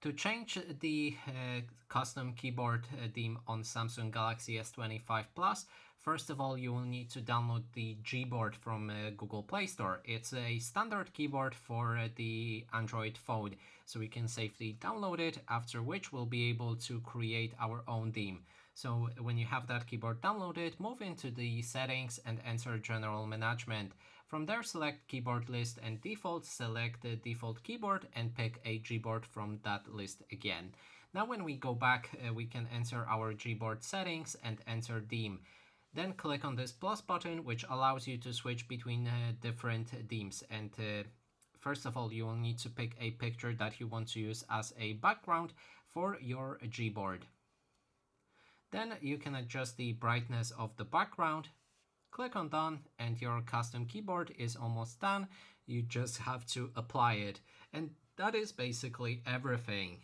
To change the custom keyboard theme on Samsung Galaxy S25 Plus, first of all, you will need to download the Gboard from Google Play Store. It's a standard keyboard for the Android phone, so we can safely download it, after which we'll be able to create our own theme. So when you have that keyboard downloaded, move into the settings and enter General Management. From there, select Keyboard List and Default, select the default keyboard and pick a Gboard from that list again. Now when we go back, we can enter our Gboard settings and enter theme. Then click on this plus button, which allows you to switch between different themes. And first of all, you will need to pick a picture that you want to use as a background for your Gboard. Then you can adjust the brightness of the background. Click on done and your custom keyboard is almost done. You just have to apply it. And that is basically everything.